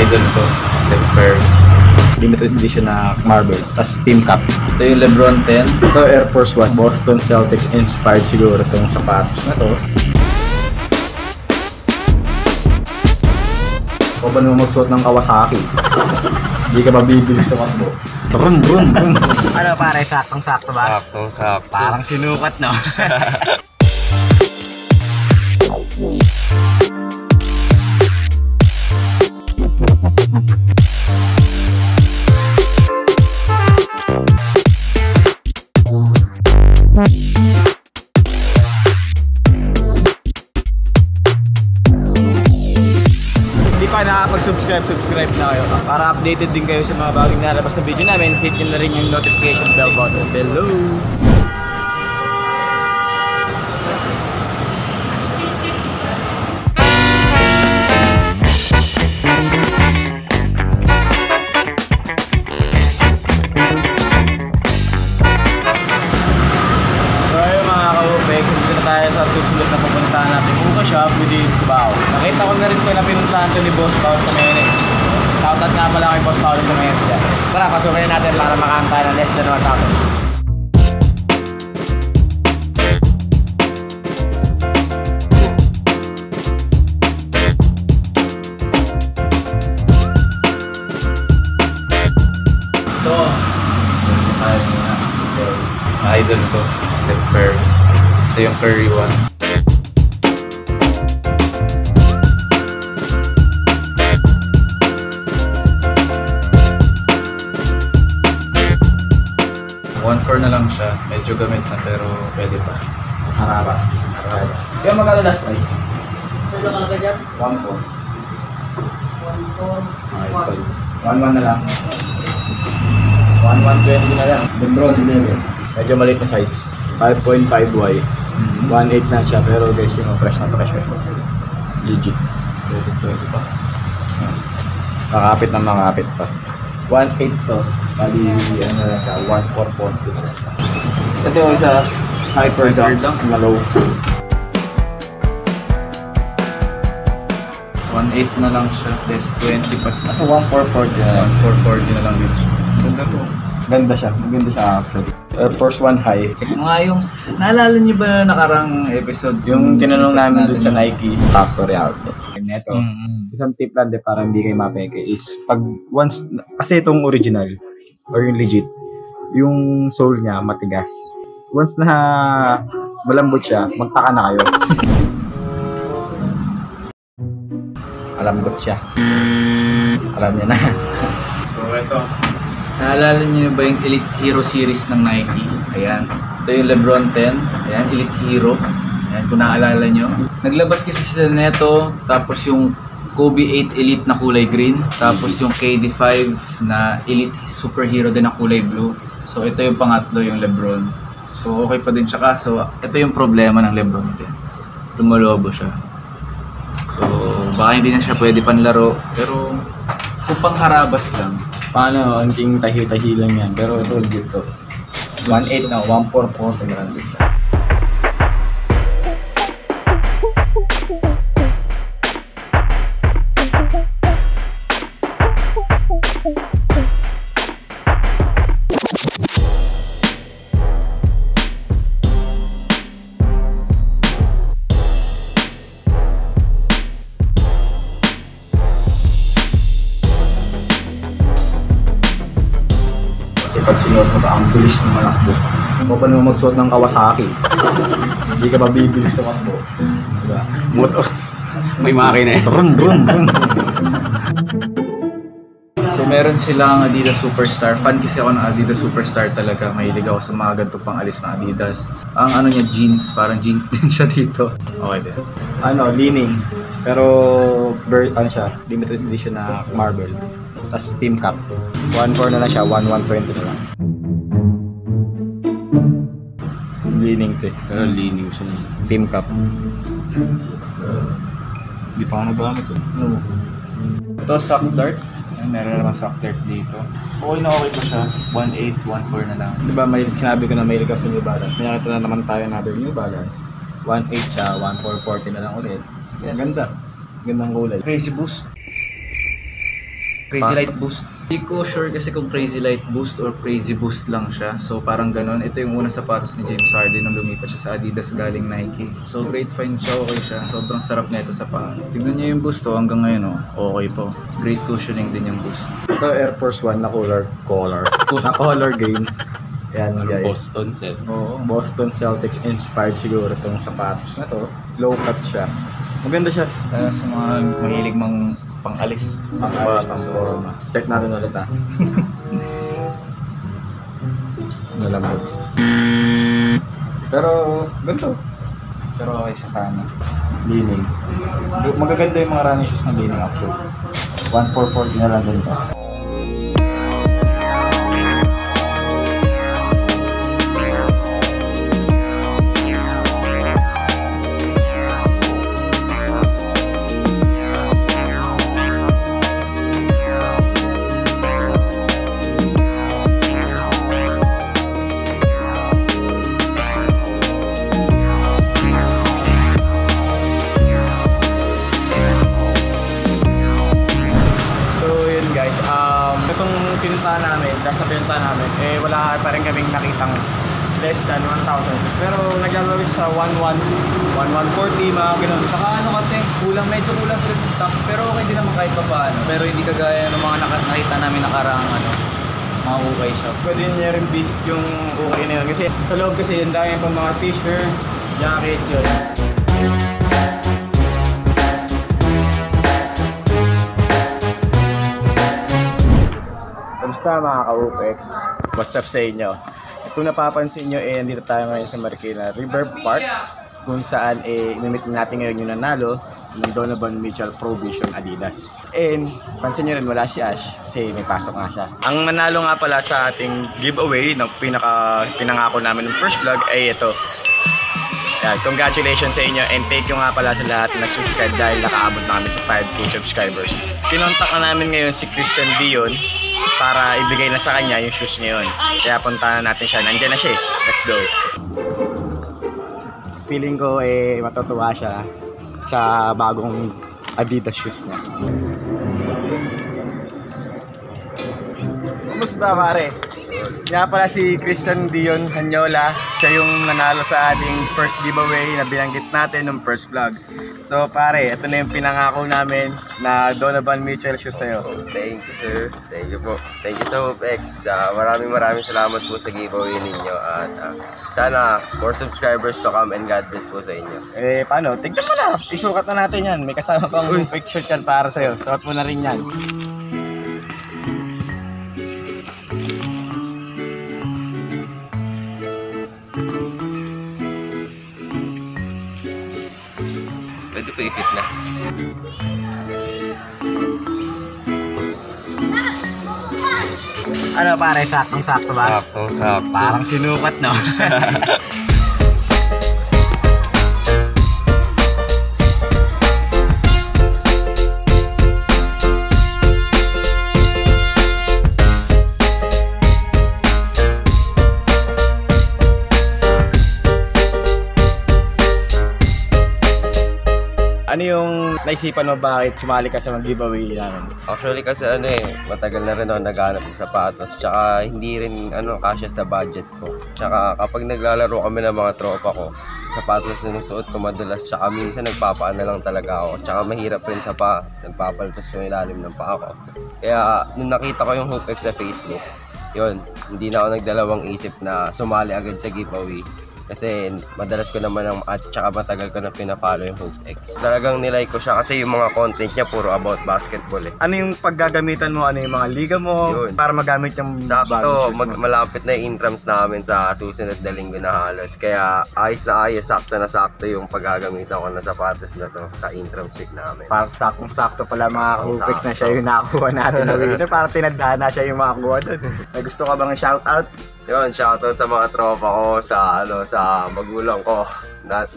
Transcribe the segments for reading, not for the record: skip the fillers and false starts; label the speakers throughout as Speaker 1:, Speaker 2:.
Speaker 1: idol ko, Steph Curry. Limited edition na marble, tas team cap. Ito yung LeBron 10. Ito Air Force 1, Boston Celtics inspired siguro itong sapatos na to. Kung ba naman magsuot ng Kawasaki? Hindi ka mabibilis sa makbo. Run.
Speaker 2: Ano pare, saktong-sakto ba?
Speaker 1: Sakto.
Speaker 2: Parang sinukat, no? Hindi pa nakapag-subscribe na kayo para updated din kayo sa mga bagong nalabas na video namin. Hit nyo na rin yung notification bell button below. Tayo sa susunod na pupuntahan natin Buka Shop within Cubao. Nakita ko na rin ko na pinuntahan to ni Boss Paul Jimenez. Shoutout nga pala kay Boss Paul Jimenez dyan. Tara, pasukin natin para makakanta ng less than 1,000. Ito.
Speaker 1: Idol ko, Steph Curry. Ito yung Curry 1. $1,400 na lang siya. Medyo gamit na pero pwede pa.
Speaker 2: Harabas. Kaya magkano last price? Pwede ka na ba dyan? 1,400. 1,100 na lang. 1,120 na lang. LeBron 11. Medyo maliit na size. 5.5Y. 1.8 na siya pero guys yung fresh na fresh legit. Pwede pa. Makapit na makapit pa. 1.8 to. Bali ano na siya, 1,440 na siya. Ito yung isa hyper dunk na low.
Speaker 1: 1.8 na lang siya. Less 20 pa.
Speaker 2: Nasa 1,440 na lang.
Speaker 1: 1,440 na lang din siya. Ganda to.
Speaker 2: Ganda siya. Maganda siya actually. Air Force 1 high.
Speaker 1: Check mo nga yung, naalala niyo ba nakarang episode?
Speaker 2: Yung tinanong namin dun sa Nike factory outlet. Neto. Isang tip lang para hindi kayo mapeke is pag once, kasi itong original or yung legit, yung sole niya matigas. Once na malambot siya, magtaka na kayo. Malambot siya. Alam niya na.
Speaker 1: So ito. Naalala niyo ba yung Elite Hero series ng Nike? Ayan. Ito yung LeBron 10. Ayan, Elite Hero. Ayan, kung naalala nyo. Naglabas kasi sila neto. Tapos yung Kobe 8 Elite na kulay green. Tapos yung KD5 na Elite Superhero din na kulay blue. So ito yung pangatlo, yung LeBron. So okay pa din siya. Kaso ito yung problema ng LeBron din. Lumalobo siya. So baka hindi na siya pwede panlaro. Pero kung pangharabas lang.
Speaker 2: Paano, anting tahi-tahi lang yan. Pero ito, legit to. 1.8 na, 1,440 na lang din siya. Pag sinuot mo ka, ang bilis ng malakbo. Kung pa naman magsuot ng Kawasaki, hindi ka mabibilis sa makbo. Diba?
Speaker 1: Motor. May makina eh.
Speaker 2: Run.
Speaker 1: So meron silang Adidas Superstar. Fan kasi ako ng Adidas Superstar talaga. Mahilig ako sa mga ganito pang alis na Adidas. Ang ano niya, jeans. Parang jeans din siya dito. Okay din.
Speaker 2: Ano, leaning. Pero, ano siya, limited edition na marble. Tapos team cap. 1,400 na lang siya, 1,120 na lang. Leaning to eh.
Speaker 1: Pero leaning siya.
Speaker 2: Team cap.
Speaker 1: Hindi pa ako nagamit eh. Ano? Ito, sock dart. Meron naman sock dart dito. Okay na okay pa siya. 1.8, 1.4 na lang.
Speaker 2: Diba may sinabi ko na may ligaw sa New Balance. May nakita na naman tayo another New Balance. 1.8 siya, 1,440 na lang ulit.
Speaker 1: Yes.
Speaker 2: Ganda. Gandang kulay.
Speaker 1: Crazy Boost. Crazy Light Boost. Hindi ko sure kasi kung Crazy Light Boost or Crazy Boost lang siya. So parang ganun. Ito yung unang sapatos ni James Harden nung lumipat siya sa Adidas galing Nike. So great find siya, okay siya. Sobrang sarap na ito sa paa. Tignan niyo yung Boost hanggang ngayon okay po. Great cushioning din yung Boost.
Speaker 2: Ito Air Force 1 na color green. Yan guys.
Speaker 3: Boston, sir.
Speaker 2: Oo, Boston Celtics inspired siguro itong sapatos na to. Low cut siya. Maganda siya.
Speaker 1: Sa mga mahilig mang pang-alis.
Speaker 2: Check natin ulit ha. Nalambot. Pero ganito.
Speaker 1: Pero okay siya sana.
Speaker 2: Leaning. Magaganda yung mga running shoes na leaning actually. 1,440 na lang din to. Itong pinuntahan namin, dahil sa pinuntahan namin, wala pa rin kaming nakitang less than 1,000 pesos. Pero naglalaro sa 1,140, mga ganun.
Speaker 1: Saka kasi medyo kulang sila sa stocks pero okay din naman kahit pa paano. Pero hindi kagaya ng mga nakita namin nakaraang mga ukay shop.
Speaker 2: Pwede niya rin visit yung ukay na yun. Kasi sa loob kasi yung dami pang mga t-shirts, jackets yun. Kamusta mga ka-UPEX? What's up sa inyo? Kung napapansin nyo, nandito tayo ngayon sa Marikina River Park kung saan imimit natin ngayon yung nanalo ng Donovan Mitchell Pro Vision Adidas. And pansin nyo rin wala si Ash kasi may pasok nga siya. Ang nanalo nga pala sa ating giveaway na pinangako namin ng first vlog ay ito. Yan, congratulations sa inyo and thank you nga pala sa lahat na subscribe dahil nakaabot namin sa 5k subscribers. Kinontak na namin ngayon si Christian Dion para ibigay na sa kanya yung shoes niya yun. Kaya puntahan natin siya. Nandiyan na siya. Let's go. Feeling ko matutuwa siya sa bagong Adidas shoes niya. Kumusta pare? Nga pala si Christian Dion Hanyola. Siya yung nanalo sa ating first giveaway na binanggit natin ng first vlog. So pare, ito na yung pinangako namin na Donovan Mitchell shoes sa'yo.
Speaker 3: Thank you, sir. Thank you po. Thank you so much. Maraming salamat po sa giveaway ninyo. At sana more subscribers to come and God bless po sa inyo.
Speaker 2: Paano? Tignan mo na. Isukat na natin yan. May kasama pang picture yan para sa'yo. Suot mo na rin yan.
Speaker 3: Pwede po i-fit na.
Speaker 2: Ano pare, saktong-sakto ba?
Speaker 3: Saktong-sakto.
Speaker 2: Parang sinukat, no? Ano yung naisipan mo bakit sumali ka sa mag-giveaway namin?
Speaker 3: Actually kasi matagal na rin ako naghanap ng sapatos. Tsaka hindi rin kasya sa budget ko. Tsaka kapag naglalaro kami ng mga tropa ko, sapatos na sinusuot ko madalas. Tsaka minsan nagpapaan na lang talaga ako. Tsaka mahirap rin sa paa. Nagpapaltos yung ilalim ng paa ko. Kaya nung nakita ko yung HoopX sa Facebook, yun, hindi na ako nagdalawang isip na sumali agad sa giveaway. Kasi madalas ko naman at tsaka matagal ko na pinapollow yung HoopX. Talagang nilike ko siya kasi yung mga content niya puro about basketball
Speaker 2: Ano yung paggagamitan mo? Ano yung mga liga mo?
Speaker 3: Yun.
Speaker 2: Para magamit yung
Speaker 3: sakto, malapit na yung intrams namin sa susunod na linggo na halos. Kaya ayos na ayos, sakto na sakto yung paggagamitan ko na sapatos na to sa intrams week namin.
Speaker 2: Parang saktong-sakto pala mga HoopX na siya yung nakakuha natin na winner. Parang tinadaan na siya yung makakuha doon. May gusto ka bang shoutout?
Speaker 3: Yun, shoutout sa mga tropa ko, sa magulang ko.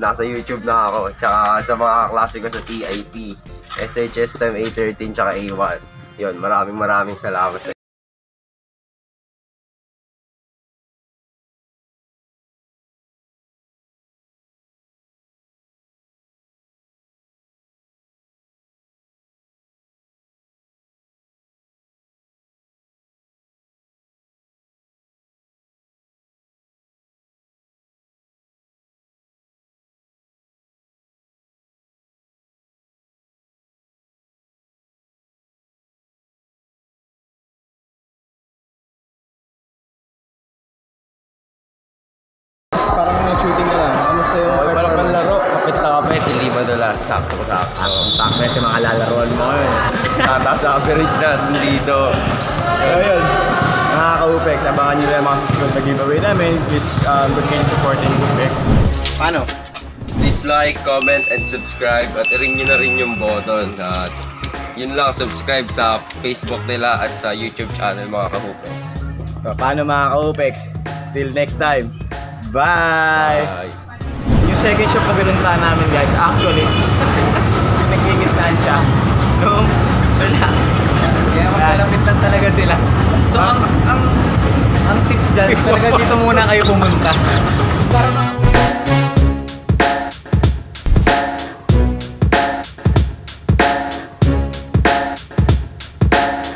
Speaker 3: Nasa YouTube na ako. Tsaka sa mga klase ko sa TIP, SHS Time A13, tsaka A1. Yun, maraming salamat sa sakto.
Speaker 2: Sakto yan sa mga lalaroan mo ngayon.
Speaker 3: Tataas average natin dito.
Speaker 2: Pero yun, mga ka-UPEX, abangan nyo lang yung mga susunod na giveaway namin. Please continue supporting UPEX. Paano?
Speaker 3: Please like, comment, and subscribe at ring nyo na rin yung button. At yun lang, subscribe sa Facebook nila at sa YouTube channel mga ka-UPEX.
Speaker 2: So, paano mga ka-UPEX? Till next time. Bye!
Speaker 3: Bye!
Speaker 2: Yung second shop na pinuntahan namin guys, actually, nagigitnaan siya. No, relax.
Speaker 1: Kaya magkalapit lang talaga sila. So ang tip dyan, talaga dito muna kayo pumunta. Para